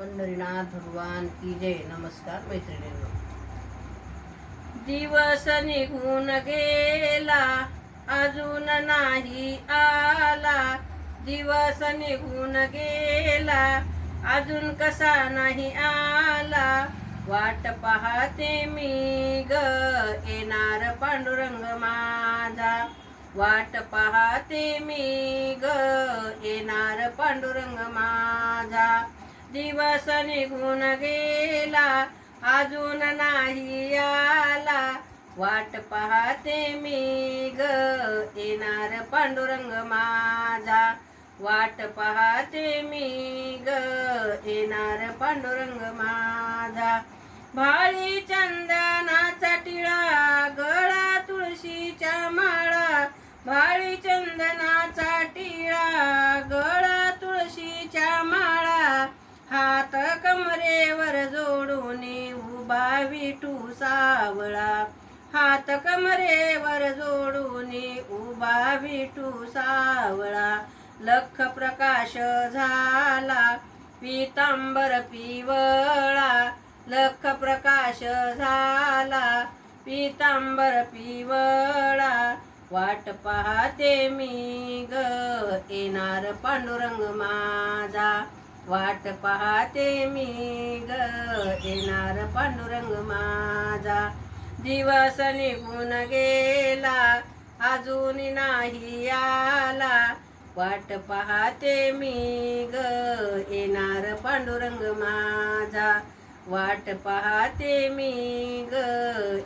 पंढरीनाथ भगवान की जय. नमस्कार मैत्रिणींनो. दिवस निघून गेला अजून नाही आला. दिवस निघून गेला अजून कसा नाही आला. वाट पाहते मी ग येणार पांडुरंग माझा. वाट पाहते मी ग येणार पांडुरंग माझा. दिवस निघून गेला अजून नाही आला. वाट पाहते मी ग येणार पांडुरंग माझा. वाट पाहते मी ग येणार पांडुरंग माझा. भाळी चंदनाचा टिळा गळा तुळशीच्या माळा. भाळी चंदनाचा टिळा गळा तुळशीच्या माळा. हात कमरेवर जोडून उभा विठू सावळा. हात कमरेवर जोडून उभा विठू सावळा. लख प्रकाश झाला पीतांबर पिवळा. लख प्रकाश झाला पीतांबर पिवळा. वाट पाहते मी ग येणार पांडुरंग माझा. वाट पाहते मी ग येणार पांडुरंग माझा. दिवस निघून गेला अजून नाही आला. वाट पाहते मी ग येणार पांडुरंग माझा. वाट पाहते मी ग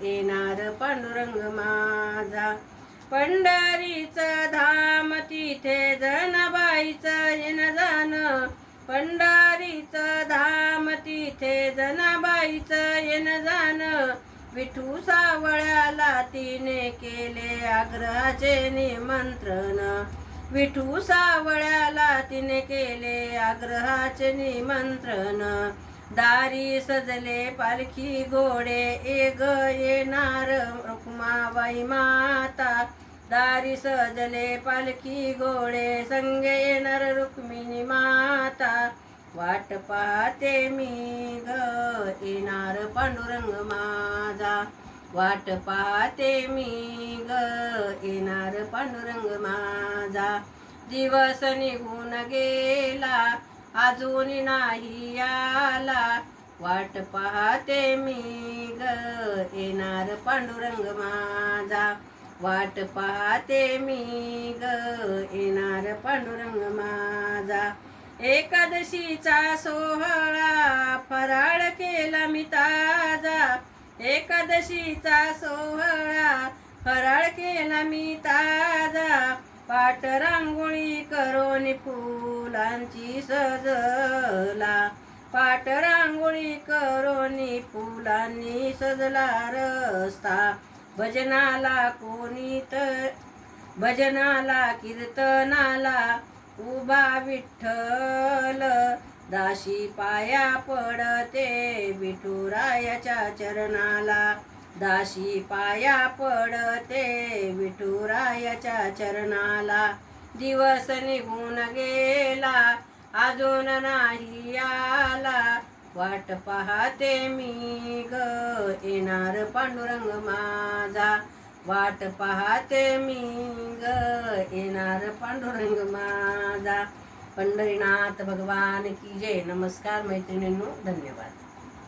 येणार पांडुरंग माझा. पंढरीचं धाम तिथे जनाबाईचं येणं जाणं. पंढरीचं धाम तिथे जनाबाईचं येणं जाणं. विठू सावळ्याला तिने केले आग्रहाचे निमंत्रण. विठू सावळ्याला तिने केले आग्रहाचे निमंत्रण. दारी सजले पालखी घोडे एग येणार रुक्माबाई माता. दारी सजले पालखी घोडे संगे येणार रुक्मिणी माता. वाट पाहते मी ग येणार पांडुरंग माझा. वाट पाहते मी ग येणार पांडुरंग माझा. दिवस निघून गेला अजून नाही आला. वाट पाहते मी ग येणार पांडुरंग माझा. वाट पाहते मी ग येणार पांडुरंग माझा. एकादशीचा सोहळा फराळ केला मी ताजा. एकादशीचा सोहळा फराळ केला मी ताजा. पाट रांगोळी करून फुलांची सजला. पाट रांगोळी करून फुलांनी सजला रस्ता. भजनाला भजनाला कीर्तनाला उभा विठ्ठल. दाशी पाया पडते विठुरायाच्या चरणाला. दाशी पाया पडते विठुरायाच्या चरणाला. दिवस निघून गेला अजून नाही आला. वाट पाहते मी ग येणार पांडुरंग माझा. वाट पाहते मी ग येणार पांडुरंग माझा. पंढरीनाथ भगवान की जय. नमस्कार मैत्रिणींनो. धन्यवाद.